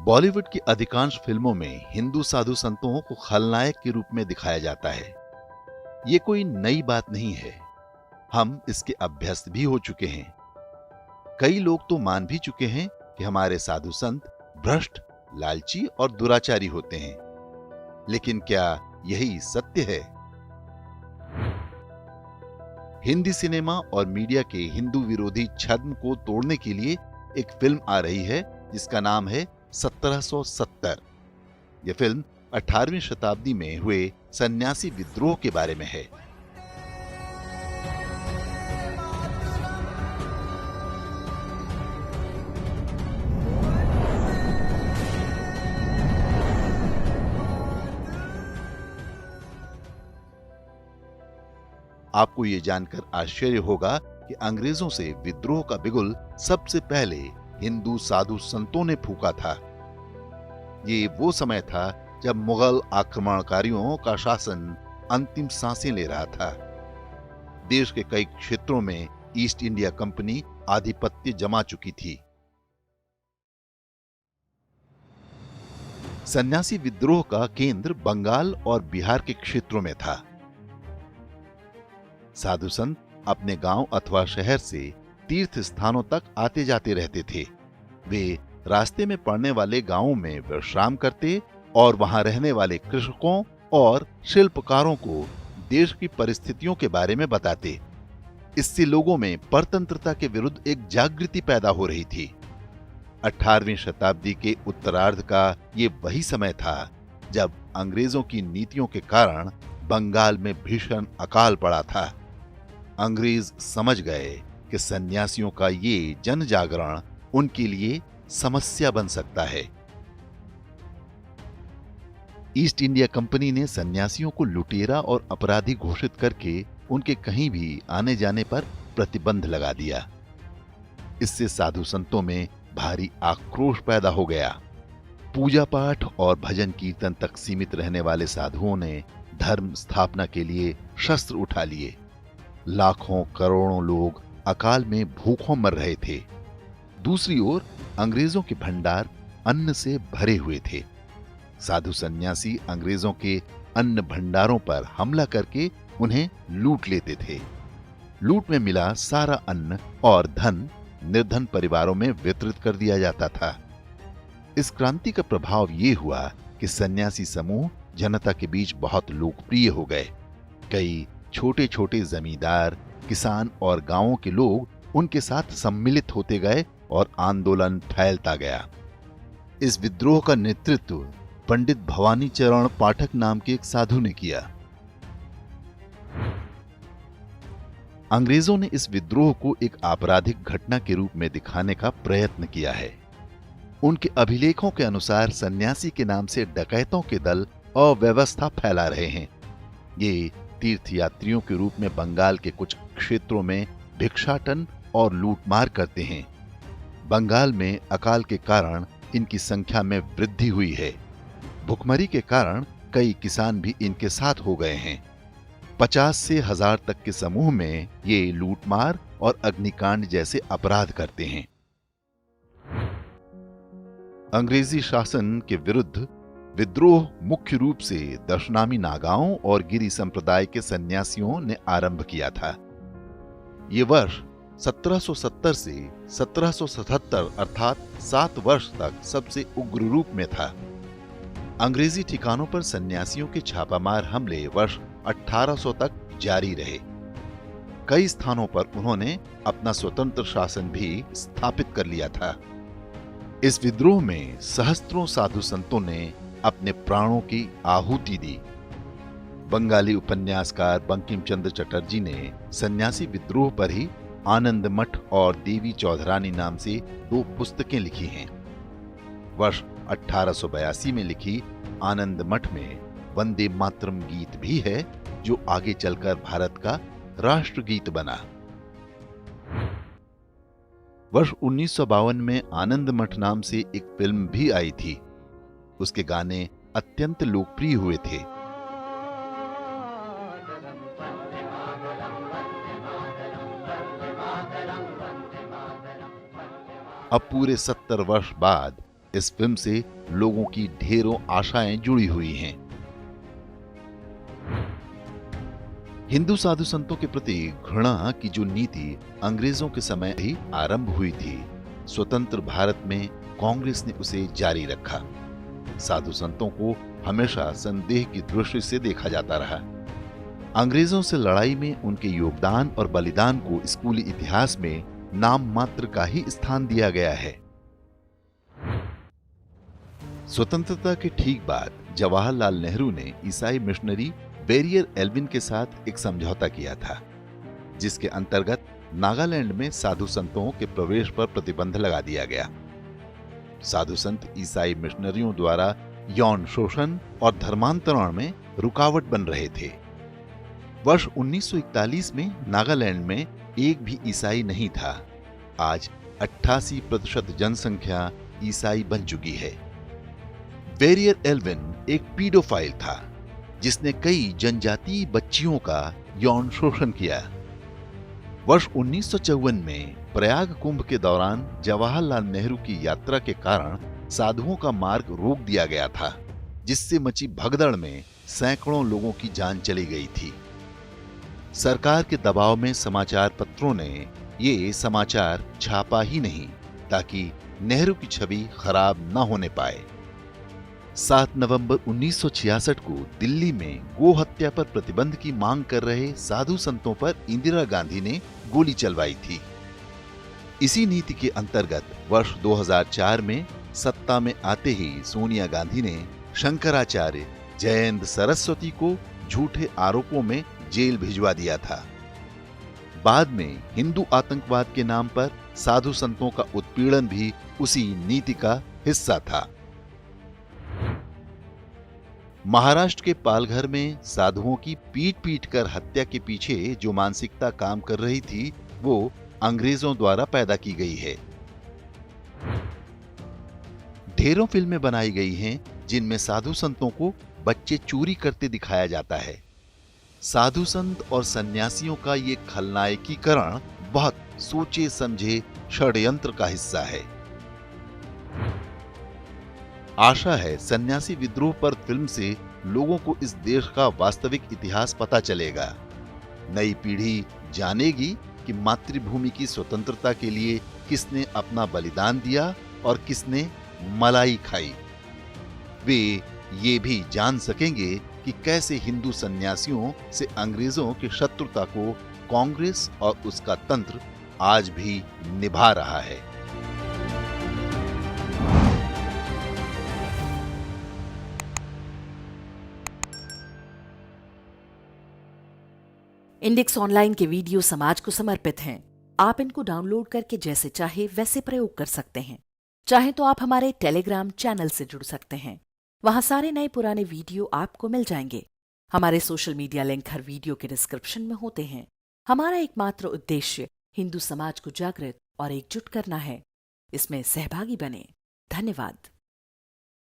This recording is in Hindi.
बॉलीवुड की अधिकांश फिल्मों में हिंदू साधु संतों को खलनायक के रूप में दिखाया जाता है। ये कोई नई बात नहीं है, हम इसके अभ्यस्त भी हो चुके हैं। कई लोग तो मान भी चुके हैं कि हमारे साधु संत भ्रष्ट, लालची और दुराचारी होते हैं। लेकिन क्या यही सत्य है? हिंदी सिनेमा और मीडिया के हिंदू विरोधी छद्म को तोड़ने के लिए एक फिल्म आ रही है जिसका नाम है 1770। यह फिल्म 18वीं शताब्दी में हुए सन्यासी विद्रोह के बारे में है। आपको यह जानकर आश्चर्य होगा कि अंग्रेजों से विद्रोह का बिगुल सबसे पहले हिंदू साधु संतों ने फूंका था। ये वो समय था जब मुगल आक्रमणकारियों का शासन अंतिम सांसें ले रहा था। देश के कई क्षेत्रों में ईस्ट इंडिया कंपनी आधिपत्य जमा चुकी थी। सन्यासी विद्रोह का केंद्र बंगाल और बिहार के क्षेत्रों में था। साधु संत अपने गांव अथवा शहर से तीर्थ स्थानों तक आते जाते रहते थे। वे रास्ते में पड़ने वाले गांवों में विश्राम करते और वहां रहने वाले कृषकों और शिल्पकारों को देश की परिस्थितियों के बारे में बताते। इससे लोगों में परतंत्रता के विरुद्ध एक जागृति पैदा हो रही थी। 18वीं शताब्दी के उत्तरार्ध का ये वही समय था जब अंग्रेजों की नीतियों के कारण बंगाल में भीषण अकाल पड़ा था। अंग्रेज समझ गए कि सन्यासियों का ये जन जागरण उनके लिए समस्या बन सकता है। ईस्ट इंडिया कंपनी ने सन्यासियों को लुटेरा और अपराधी घोषित करके उनके कहीं भी आने जाने पर प्रतिबंध लगा दिया। इससे साधु संतों में भारी आक्रोश पैदा हो गया। पूजा पाठ और भजन कीर्तन तक सीमित रहने वाले साधुओं ने धर्म स्थापना के लिए शस्त्र उठा लिए। लाखों करोड़ों लोग अकाल में भूखों मर रहे थे। दूसरी ओर अंग्रेजों के भंडार अन्न से भरे हुए थे। साधु सन्यासी अंग्रेजों के अन्न भंडारों पर हमला करके उन्हें लूट लेते थे। लूट में मिला सारा अन्न और धन निर्धन परिवारों में वितरित कर दिया जाता था। इस क्रांति का प्रभाव ये हुआ कि सन्यासी समूह जनता के बीच बहुत लोकप्रिय हो गए। कई छोटे छोटे जमींदार, किसान और गांवों के लोग उनके साथ सम्मिलित होते गए और आंदोलन फैलता गया। इस विद्रोह का नेतृत्व पंडित भवानी चरण पाठक नाम के एक साधु ने किया। अंग्रेजों ने इस विद्रोह को एक आपराधिक घटना के रूप में दिखाने का प्रयत्न किया है। उनके अभिलेखों के अनुसार सन्यासी के नाम से डकैतों के दल अव्यवस्था फैला रहे हैं। ये तीर्थयात्रियों के रूप में बंगाल के कुछ क्षेत्रों में भिक्षाटन और लूटमार करते हैं। बंगाल में अकाल के कारण इनकी संख्या में वृद्धि हुई है। भुखमरी के कारण कई किसान भी इनके साथ हो गए हैं। 50 से 1000 तक के समूह में ये लूटमार और अग्निकांड जैसे अपराध करते हैं। अंग्रेजी शासन के विरुद्ध विद्रोह मुख्य रूप से दशनामी नागाओं और गिरी संप्रदाय के सन्यासियों ने आरंभ किया था। ये वर्ष 1770 से 1777 अर्थात 7 वर्ष तक सबसे उग्र रूप में था। अंग्रेजी ठिकानों पर सन्यासियों के छापामार हमले वर्ष 1800 तक जारी रहे। कई स्थानों पर उन्होंने अपना स्वतंत्र शासन भी स्थापित कर लिया था। इस विद्रोह में सहस्त्रों साधु संतों ने अपने प्राणों की आहुति दी। बंगाली उपन्यासकार बंकिम चंद्र चटर्जी ने सन्यासी विद्रोह पर ही आनंद मठ और देवी चौधरानी नाम से 2 पुस्तकें लिखी हैं। वर्ष 1882 में लिखी आनंद मठ में वंदे मातरम गीत भी है, जो आगे चलकर भारत का राष्ट्रगीत बना। वर्ष 1952 में आनंद मठ नाम से एक फिल्म भी आई थी। उसके गाने अत्यंत लोकप्रिय हुए थे। अब पूरे 70 वर्ष बाद इस फिल्म से लोगों की ढेरों आशाएं जुड़ी हुई हैं। हिंदू साधु संतों के प्रति घृणा की जो नीति अंग्रेजों के समय ही आरंभ हुई थी, स्वतंत्र भारत में कांग्रेस ने उसे जारी रखा। साधु संतों को हमेशा संदेह की दृष्टि से देखा जाता रहा। अंग्रेजों से लड़ाई में उनके योगदान और बलिदान को स्कूली इतिहास में नाम मात्र का ही स्थान दिया गया है। स्वतंत्रता के ठीक बाद जवाहरलाल नेहरू ने ईसाई मिशनरी बैरियर एल्विन के साथ एक समझौता किया था, जिसके अंतर्गत नागालैंड में साधु संतों के प्रवेश पर प्रतिबंध लगा दिया गया। साधु संत ईसाई मिशनरियों द्वारा यौन शोषण और धर्मांतरण में रुकावट बन रहे थे। वर्ष 1941 में नागालैंड में एक भी ईसाई नहीं था। आज 88% जनसंख्या ईसाई बन चुकी है। बैरियर एल्विन एक पीडोफाइल था, जिसने कई जनजातीय बच्चियों का यौन शोषण किया। वर्ष 1954 में प्रयाग कुंभ के दौरान जवाहरलाल नेहरू की यात्रा के कारण साधुओं का मार्ग रोक दिया गया था, जिससे मची भगदड़ में सैकड़ों लोगों की जान चली गई थी। सरकार के दबाव में समाचार पत्रों ने ये समाचार छापा ही नहीं, ताकि नेहरू की छवि खराब न होने पाए। 7 नवंबर 1966 को दिल्ली में गो हत्या पर प्रतिबंध की मांग कर रहे साधु संतों पर इंदिरा गांधी ने गोली चलवाई थी। इसी नीति के अंतर्गत वर्ष 2004 में सत्ता में आते ही सोनिया गांधी ने शंकराचार्य जयेंद्र सरस्वती को झूठे आरोपों में जेल भिजवा दिया था। बाद में हिंदू आतंकवाद के नाम पर साधु संतों का उत्पीड़न भी उसी नीति का हिस्सा था। महाराष्ट्र के पालघर में साधुओं की पीट पीट कर हत्या के पीछे जो मानसिकता काम कर रही थी, वो अंग्रेजों द्वारा पैदा की गई है। ढेरों फिल्में बनाई गई हैं जिनमें साधु संतों को बच्चे चोरी करते दिखाया जाता है। साधु संत और सन्यासियों का ये खलनायकीकरण बहुत सोचे समझे षड्यंत्र का हिस्सा है। आशा है सन्यासी विद्रोह पर फिल्म से लोगों को इस देश का वास्तविक इतिहास पता चलेगा। नई पीढ़ी जानेगी कि मातृभूमि की स्वतंत्रता के लिए किसने अपना बलिदान दिया और किसने मलाई खाई। वे ये भी जान सकेंगे कि कैसे हिंदू सन्यासियों से अंग्रेजों की शत्रुता को कांग्रेस और उसका तंत्र आज भी निभा रहा है। इंडेक्स ऑनलाइन के वीडियो समाज को समर्पित हैं। आप इनको डाउनलोड करके जैसे चाहे वैसे प्रयोग कर सकते हैं। चाहे तो आप हमारे टेलीग्राम चैनल से जुड़ सकते हैं। वहां सारे नए पुराने वीडियो आपको मिल जाएंगे। हमारे सोशल मीडिया लिंक हर वीडियो के डिस्क्रिप्शन में होते हैं। हमारा एकमात्र उद्देश्य हिंदू समाज को जागृत और एकजुट करना है। इसमें सहभागी बने। धन्यवाद।